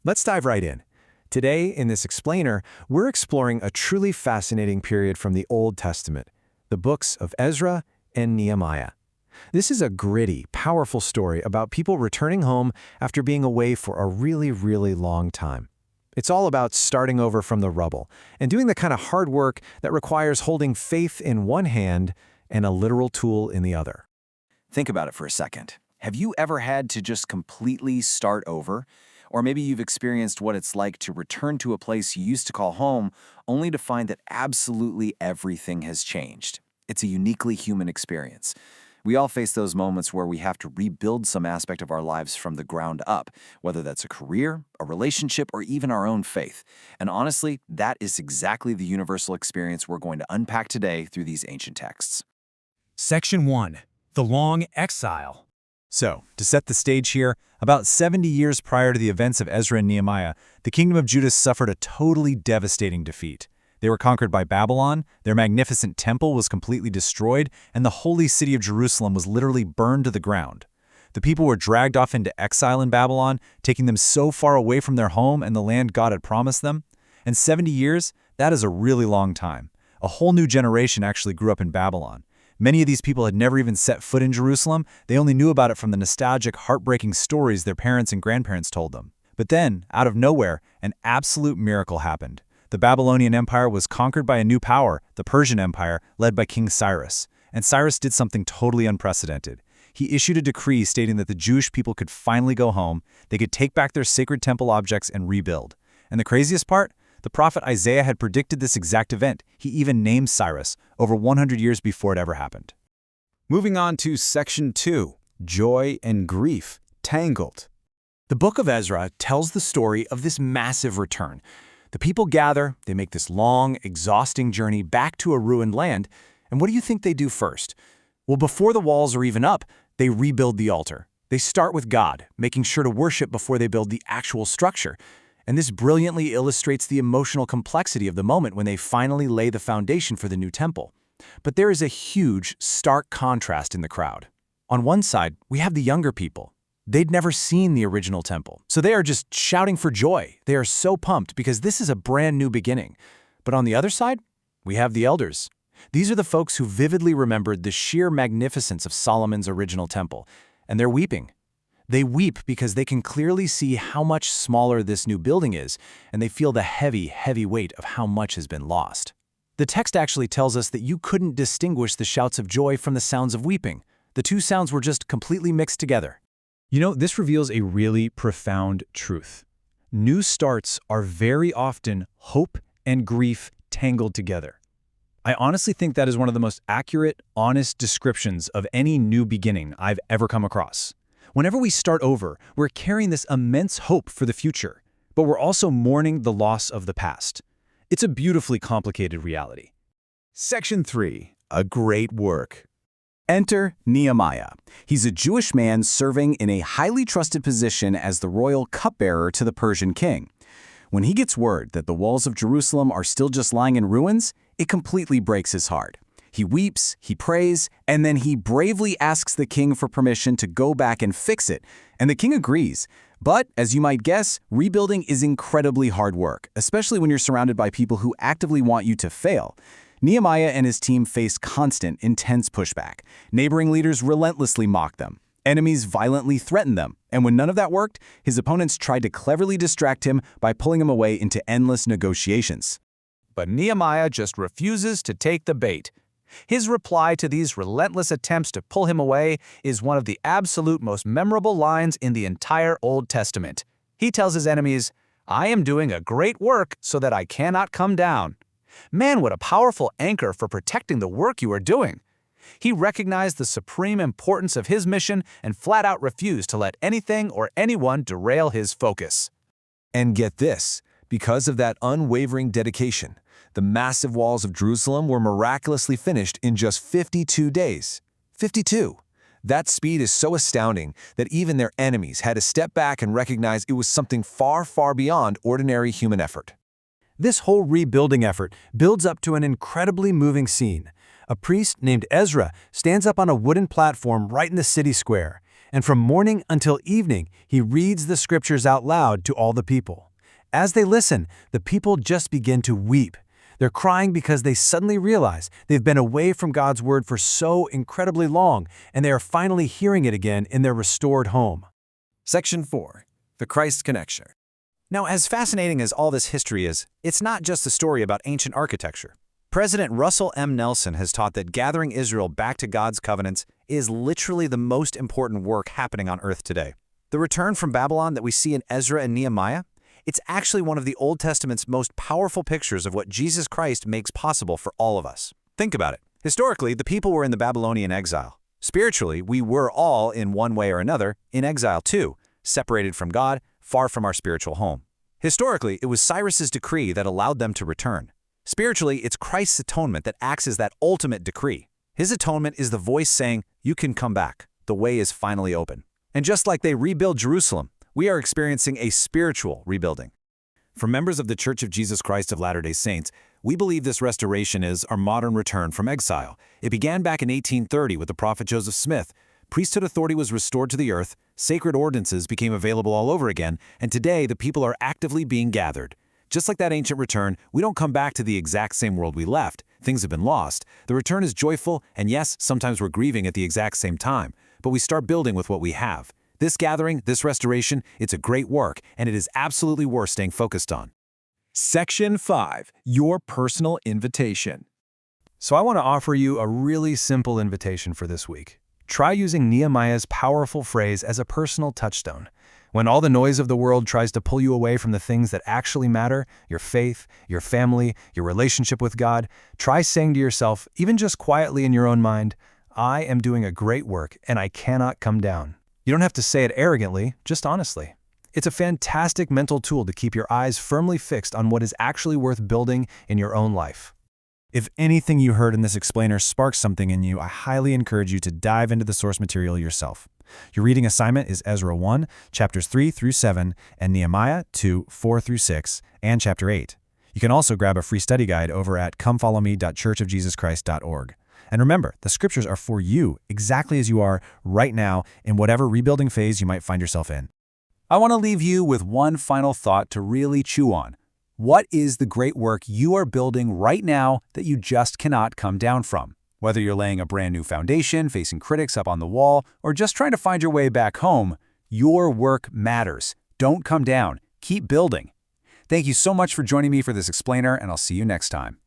Let's dive right in. Today, in this explainer, we're exploring a truly fascinating period from the Old Testament, the books of Ezra and Nehemiah. This is a gritty, powerful story about people returning home after being away for a really, really long time. It's all about starting over from the rubble and doing the kind of hard work that requires holding faith in one hand and a literal tool in the other. Think about it for a second. Have you ever had to just completely start over? Or maybe you've experienced what it's like to return to a place you used to call home, only to find that absolutely everything has changed. It's a uniquely human experience. We all face those moments where we have to rebuild some aspect of our lives from the ground up, whether that's a career, a relationship, or even our own faith. And honestly, that is exactly the universal experience we're going to unpack today through these ancient texts. Section 1. The Long Exile. So, to set the stage here, about 70 years prior to the events of Ezra and Nehemiah, the kingdom of Judah suffered a totally devastating defeat. They were conquered by Babylon, their magnificent temple was completely destroyed, and the holy city of Jerusalem was literally burned to the ground. The people were dragged off into exile in Babylon, taking them so far away from their home and the land God had promised them. And 70 years, that is a really long time. A whole new generation actually grew up in Babylon. Many of these people had never even set foot in Jerusalem. They only knew about it from the nostalgic, heartbreaking stories their parents and grandparents told them. But then, out of nowhere, an absolute miracle happened. The Babylonian Empire was conquered by a new power, the Persian Empire, led by King Cyrus. And Cyrus did something totally unprecedented. He issued a decree stating that the Jewish people could finally go home, they could take back their sacred temple objects and rebuild. And the craziest part? The prophet Isaiah had predicted this exact event. He even named Cyrus, over 100 years before it ever happened. Moving on to Section 2, Joy and Grief, Tangled. The book of Ezra tells the story of this massive return. The people gather, they make this long, exhausting journey back to a ruined land, and what do you think they do first? Well, before the walls are even up, they rebuild the altar. They start with God, making sure to worship before they build the actual structure. And this brilliantly illustrates the emotional complexity of the moment when they finally lay the foundation for the new temple. But there is a huge, stark contrast in the crowd. On one side, we have the younger people. They'd never seen the original temple, so they are just shouting for joy. They are so pumped because this is a brand new beginning. But on the other side, we have the elders. These are the folks who vividly remembered the sheer magnificence of Solomon's original temple, and they're weeping. They weep because they can clearly see how much smaller this new building is, and they feel the heavy, heavy weight of how much has been lost. The text actually tells us that you couldn't distinguish the shouts of joy from the sounds of weeping. The two sounds were just completely mixed together. You know, this reveals a really profound truth. New starts are very often hope and grief tangled together. I honestly think that is one of the most accurate, honest descriptions of any new beginning I've ever come across. Whenever we start over, we're carrying this immense hope for the future, but we're also mourning the loss of the past. It's a beautifully complicated reality. Section 3, A Great Work. Enter Nehemiah. He's a Jewish man serving in a highly trusted position as the royal cupbearer to the Persian king. When he gets word that the walls of Jerusalem are still just lying in ruins, it completely breaks his heart. He weeps, he prays, and then he bravely asks the king for permission to go back and fix it, and the king agrees. But, as you might guess, rebuilding is incredibly hard work, especially when you're surrounded by people who actively want you to fail. Nehemiah and his team faced constant, intense pushback. Neighboring leaders relentlessly mocked them. Enemies violently threatened them. And when none of that worked, his opponents tried to cleverly distract him by pulling him away into endless negotiations. But Nehemiah just refuses to take the bait. His reply to these relentless attempts to pull him away is one of the absolute most memorable lines in the entire Old Testament. He tells his enemies, "I am doing a great work so that I cannot come down." Man, what a powerful anchor for protecting the work you are doing. He recognized the supreme importance of his mission and flat out refused to let anything or anyone derail his focus. And get this, because of that unwavering dedication, the massive walls of Jerusalem were miraculously finished in just 52 days. 52! That speed is so astounding that even their enemies had to step back and recognize it was something far, far beyond ordinary human effort. This whole rebuilding effort builds up to an incredibly moving scene. A priest named Ezra stands up on a wooden platform right in the city square, And from morning until evening, he reads the scriptures out loud to all the people. As they listen, the people just begin to weep. They're crying because they suddenly realize they've been away from God's word for so incredibly long, and they are finally hearing it again in their restored home. Section 4. The Christ Connection. Now, as fascinating as all this history is, it's not just a story about ancient architecture. President Russell M. Nelson has taught that gathering Israel back to God's covenants is literally the most important work happening on earth today. The return from Babylon that we see in Ezra and Nehemiah, it's actually one of the Old Testament's most powerful pictures of what Jesus Christ makes possible for all of us. Think about it. Historically, the people were in the Babylonian exile. Spiritually, we were all, in one way or another, in exile too, separated from God, far from our spiritual home. Historically, it was Cyrus's decree that allowed them to return. Spiritually, it's Christ's atonement that acts as that ultimate decree. His atonement is the voice saying, "You can come back. The way is finally open." And just like they rebuild Jerusalem, we are experiencing a spiritual rebuilding. For members of the Church of Jesus Christ of Latter-day Saints, we believe this restoration is our modern return from exile. It began back in 1830 with the prophet Joseph Smith. Priesthood authority was restored to the earth, sacred ordinances became available all over again, and today the people are actively being gathered. Just like that ancient return, we don't come back to the exact same world we left. Things have been lost. The return is joyful, and yes, sometimes we're grieving at the exact same time, but we start building with what we have. This gathering, this restoration, it's a great work, and it is absolutely worth staying focused on. Section 5. Your personal invitation. So I want to offer you a really simple invitation for this week. Try using Nehemiah's powerful phrase as a personal touchstone. When all the noise of the world tries to pull you away from the things that actually matter, your faith, your family, your relationship with God, try saying to yourself, even just quietly in your own mind, "I am doing a great work and I cannot come down." You don't have to say it arrogantly, just honestly. It's a fantastic mental tool to keep your eyes firmly fixed on what is actually worth building in your own life. If anything you heard in this explainer sparks something in you, I highly encourage you to dive into the source material yourself. Your reading assignment is Ezra 1, chapters 3 through 7, and Nehemiah 2, 4 through 6, and chapter 8. You can also grab a free study guide over at comefollowme.churchofjesuschrist.org. And remember, the scriptures are for you exactly as you are right now in whatever rebuilding phase you might find yourself in. I want to leave you with one final thought to really chew on. What is the great work you are building right now that you just cannot come down from? Whether you're laying a brand new foundation, facing critics up on the wall, or just trying to find your way back home, your work matters. Don't come down. Keep building. Thank you so much for joining me for this explainer, and I'll see you next time.